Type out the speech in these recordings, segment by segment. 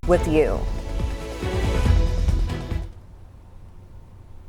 with you.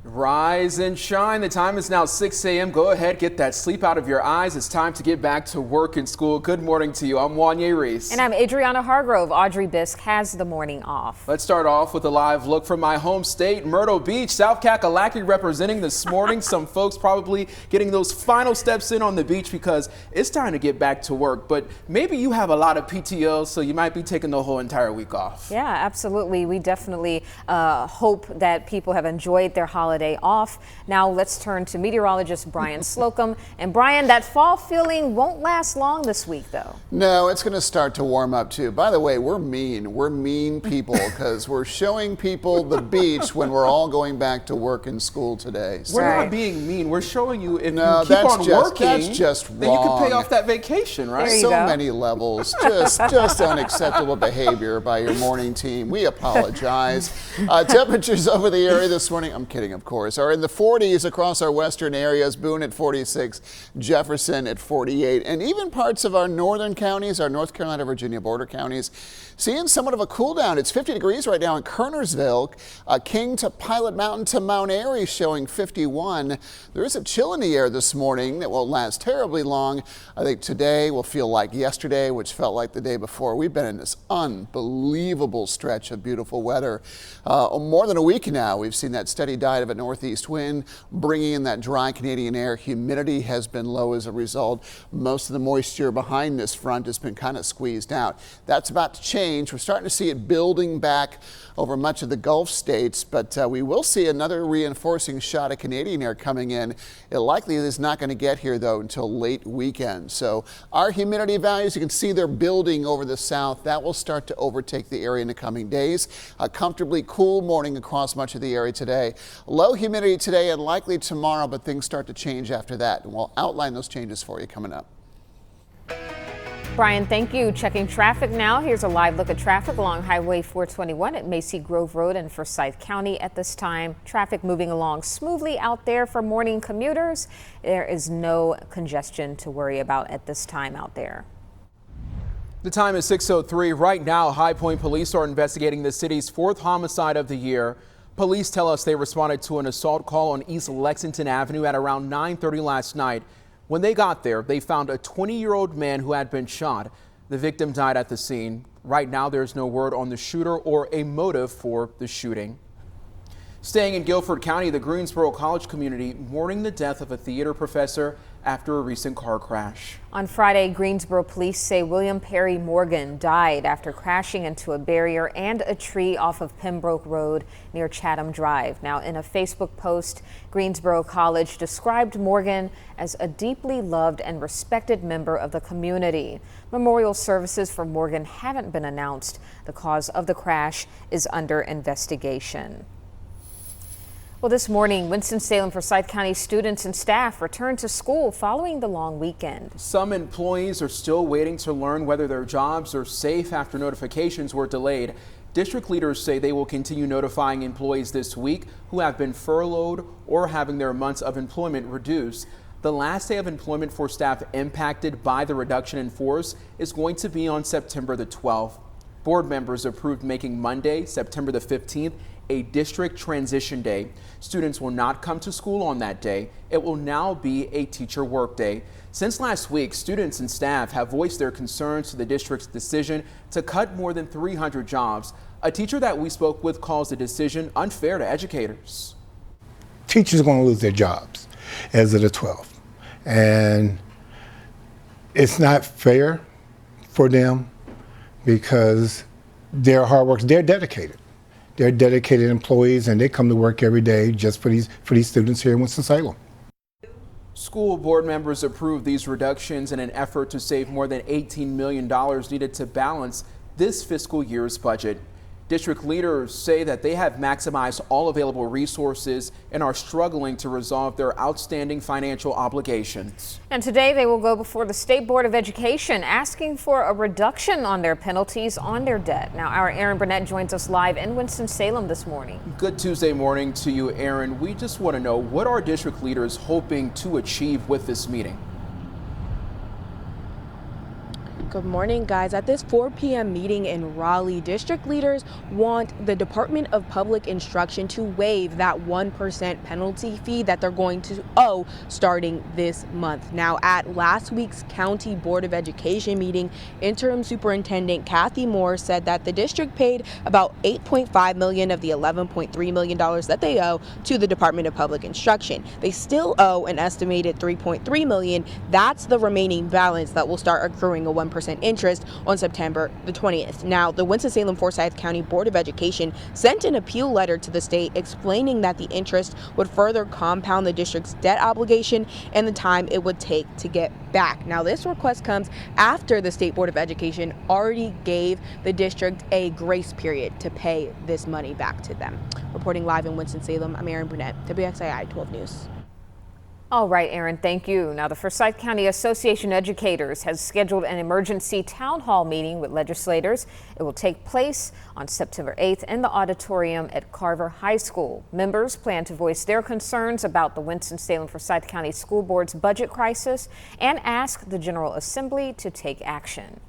Rise and shine. The time is now 6 a.m. Go ahead, get that sleep out of your eyes. It's time to get back to work and school. Good morning to you. I'm Wanye Reese. And I'm Adrianna Hargrove. Audrey Bisk has the morning off. Let's start off with a live look from my home state, Myrtle Beach. South Kakalaki representing this morning. Some folks probably getting those final steps in on the beach because it's time to get back to work. But maybe you have a lot of PTO, so you might be taking the whole entire week off. Yeah, absolutely. We definitely hope that people have enjoyed their holiday off. Now let's turn to meteorologist Brian Slocum. And Brian, that fall feeling won't last long this week, though. No, it's going to start to warm up too. By the way, we're mean people because we're showing people the beach when we're all going back to work and school today. So. We're not being mean. We're showing you if you keep that's on working, that's just wrong. Then you can pay off that vacation, right? There you so go. many levels, just unacceptable behavior by your morning team. We apologize. Temperatures over the area this morning, I'm kidding, of course, are in the 40s across our western areas. Boone at 46, Jefferson at 48, and even parts of our northern counties, our North Carolina, Virginia border counties, seeing somewhat of a cool down. It's 50 degrees right now in Kernersville. King to Pilot Mountain to Mount Airy showing 51. There is a chill in the air this morning that won't last terribly long. I think today will feel like yesterday, which felt like the day before. We've been in this unbelievable stretch of beautiful weather. More than a week now, we've seen that steady diet of a northeast wind, bringing in that dry Canadian air. Humidity has been low as a result. Most of the moisture behind this front has been kind of squeezed out. That's about to change. We're starting to see it building back over much of the Gulf states, but we will see another reinforcing shot of Canadian air coming in. It likely is not going to get here, though, until late weekend. So our humidity values, you can see they're building over the south. That will start to overtake the area in the coming days. A comfortably cool morning across much of the area today. Low humidity today and likely tomorrow, but things start to change after that. And we'll outline those changes for you coming up. Brian, thank you. Checking traffic now. Here's a live look at traffic along Highway 421 at Macy Grove Road in Forsyth County at this time. Traffic moving along smoothly out there for morning commuters. There is no congestion to worry about at this time out there. The time is 6:03. Right now, High Point police are investigating the city's 4th homicide of the year. Police tell us they responded to an assault call on East Lexington Avenue at around 9:30 last night. When they got there, they found a 20-year-old man who had been shot. The victim died at the scene. Right now, there's no word on the shooter or a motive for the shooting. Staying in Guilford County, the Greensboro College community mourning the death of a theater professor after a recent car crash. On Friday, Greensboro police say William Perry Morgan died after crashing into a barrier and a tree off of Pembroke Road near Chatham Drive. Now, in a Facebook post, Greensboro College described Morgan as a deeply loved and respected member of the community. Memorial services for Morgan haven't been announced. The cause of the crash is under investigation. Well, this morning, Winston-Salem Forsyth County students and staff returned to school following the long weekend. Some employees are still waiting to learn whether their jobs are safe after notifications were delayed. District leaders say they will continue notifying employees this week who have been furloughed or having their months of employment reduced. The last day of employment for staff impacted by the reduction in force is going to be on September the 12th. Board members approved making Monday, September the 15th, a district transition day. Students will not come to school on that day. It will now be a teacher work day. Since last week, students and staff have voiced their concerns to the district's decision to cut more than 300 jobs. A teacher that we spoke with calls the decision unfair to educators. Teachers are going to lose their jobs as of the 12th. And it's not fair for them because they're hard workers, they're dedicated. They're dedicated employees and they come to work every day just for these students here in Winston-Salem. School board members approved these reductions in an effort to save more than $18 million needed to balance this fiscal year's budget. District leaders say that they have maximized all available resources and are struggling to resolve their outstanding financial obligations. And today they will go before the State Board of Education asking for a reduction on their penalties on their debt. Now, our Aaron Burnett joins us live in Winston-Salem this morning. Good Tuesday morning to you, Aaron. We just want to know, what are district leaders hoping to achieve with this meeting? Good morning, guys. At this 4 p.m. meeting in Raleigh, district leaders want the Department of Public Instruction to waive that 1% penalty fee that they're going to owe starting this month. Now, at last week's County Board of Education meeting, Interim Superintendent Kathy Moore said that the district paid about $8.5 million of the $11.3 million that they owe to the Department of Public Instruction. They still owe an estimated $3.3 million. That's the remaining balance that will start accruing a 1% interest on September the 20th. Now, the Winston-Salem-Forsyth County Board of Education sent an appeal letter to the state explaining that the interest would further compound the district's debt obligation and the time it would take to get back. Now, this request comes after the State Board of Education already gave the district a grace period to pay this money back to them. Reporting live in Winston-Salem, I'm Erin Burnett, WXII 12 News. All right, Erin, thank you. Now, the Forsyth County Association of Educators has scheduled an emergency town hall meeting with legislators. It will take place on September 8th in the auditorium at Carver High School. Members plan to voice their concerns about the Winston-Salem-Forsyth County School Board's budget crisis and ask the General Assembly to take action.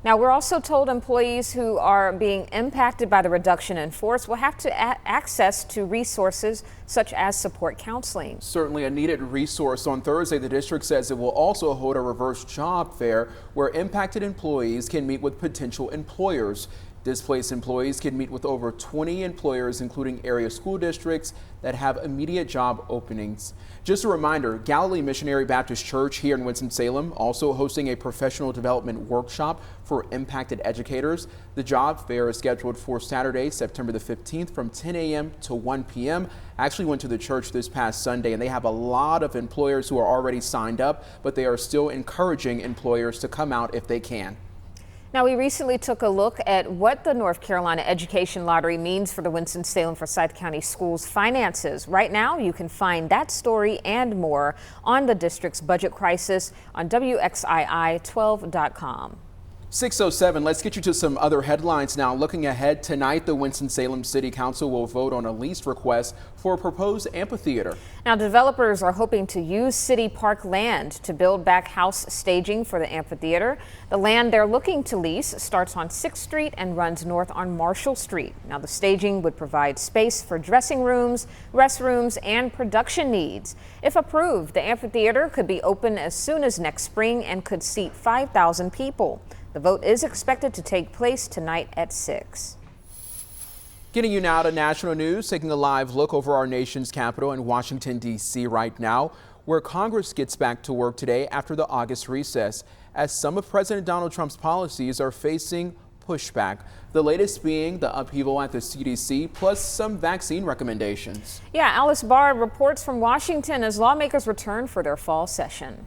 Now, we're also told employees who are being impacted by the reduction in force will have to access to resources such as support counseling. Certainly a needed resource. On Thursday, the district says it will also hold a reverse job fair where impacted employees can meet with potential employers. Displaced employees can meet with over 20 employers, including area school districts that have immediate job openings. Just a reminder, Galilee Missionary Baptist Church here in Winston-Salem also hosting a professional development workshop for impacted educators. The job fair is scheduled for Saturday, September the 15th from 10 a.m. to 1 p.m. I actually went to the church this past Sunday and they have a lot of employers who are already signed up, but they are still encouraging employers to come out if they can. Now, we recently took a look at what the North Carolina Education Lottery means for the Winston-Salem-Forsyth County Schools' finances. Right now, you can find that story and more on the district's budget crisis on WXII12.com. 6:07, let's get you to some other headlines now. Looking ahead, tonight the Winston-Salem City Council will vote on a lease request for a proposed amphitheater. Now, developers are hoping to use city park land to build back house staging for the amphitheater. The land they're looking to lease starts on 6th Street and runs north on Marshall Street. Now, the staging would provide space for dressing rooms, restrooms, and production needs. If approved, the amphitheater could be open as soon as next spring and could seat 5,000 people. The vote is expected to take place tonight at 6. Getting you now to national news, taking a live look over our nation's capital in Washington, D.C. right now, where Congress gets back to work today after the August recess, as some of President Donald Trump's policies are facing pushback. The latest being the upheaval at the CDC, plus some vaccine recommendations. Yeah, Alice Bard reports from Washington as lawmakers return for their fall session.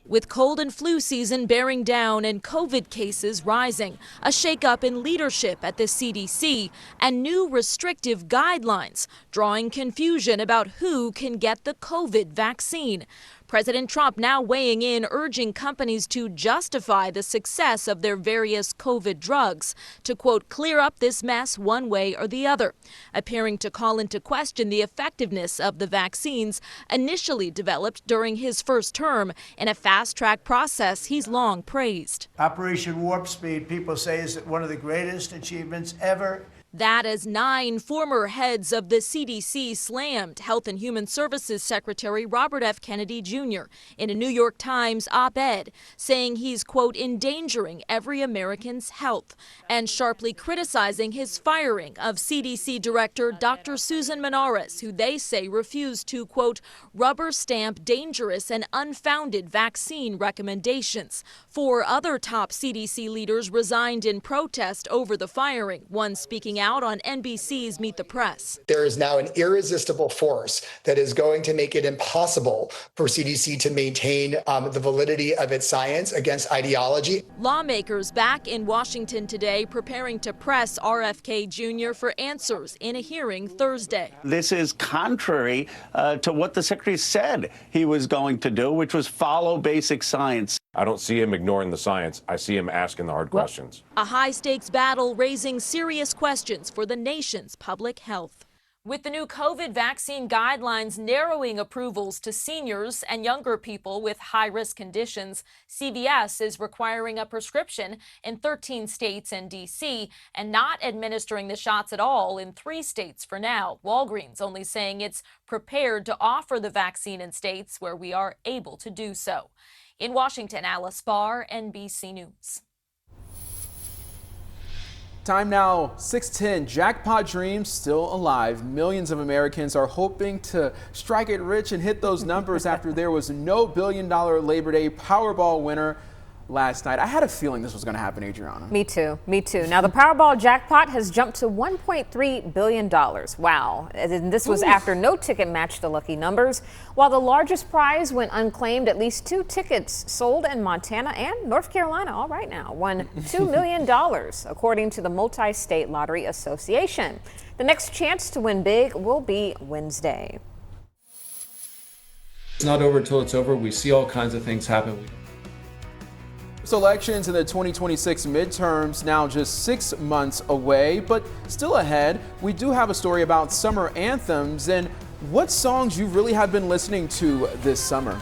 With cold and flu season bearing down and COVID cases rising, a shakeup in leadership at the CDC, and new restrictive guidelines, drawing confusion about who can get the COVID vaccine. President Trump now weighing in, urging companies to justify the success of their various COVID drugs, to, quote, clear up this mess one way or the other, appearing to call into question the effectiveness of the vaccines initially developed during his first term in a fast-track process he's long praised. Operation Warp Speed, people say, is one of the greatest achievements ever. That as 9 former heads of the CDC slammed Health and Human Services Secretary Robert F. Kennedy Jr. in a New York Times op-ed, saying he's, quote, endangering every American's health, and sharply criticizing his firing of CDC Director Dr. Susan Menares, who they say refused to, quote, rubber stamp dangerous and unfounded vaccine recommendations. 4 other top CDC leaders resigned in protest over the firing, one speaking out on NBC's Meet the Press. There is now an irresistible force that is going to make it impossible for CDC to maintain the validity of its science against ideology. Lawmakers back in Washington today preparing to press RFK Jr. for answers in a hearing Thursday. This is contrary to what the secretary said he was going to do, which was follow basic science. I don't see him ignoring the science. I see him asking the hard questions. A high-stakes battle raising serious questions for the nation's public health. With the new COVID vaccine guidelines narrowing approvals to seniors and younger people with high-risk conditions, CVS is requiring a prescription in 13 states and D.C. and not administering the shots at all in 3 states for now. Walgreens only saying it's prepared to offer the vaccine in states where we are able to do so. In Washington, Alice Barr, NBC News. Time now, 6:10. Jackpot dreams still alive. Millions of Americans are hoping to strike it rich and hit those numbers after there was no billion-dollar Labor Day Powerball winner last night. I had a feeling this was going to happen, Adrianna. Me too. Me too. Now, the Powerball jackpot has jumped to $1.3 billion. Wow. And this was after no ticket matched the lucky numbers. While the largest prize went unclaimed, at least 2 tickets sold in Montana and North Carolina, all right now, won $2 million, according to the Multi-State Lottery Association. The next chance to win big will be Wednesday. It's not over till it's over. We see all kinds of things happen. Elections in the 2026 midterms now just 6 months away, but still ahead. We do have a story about summer anthems and what songs you really have been listening to this summer.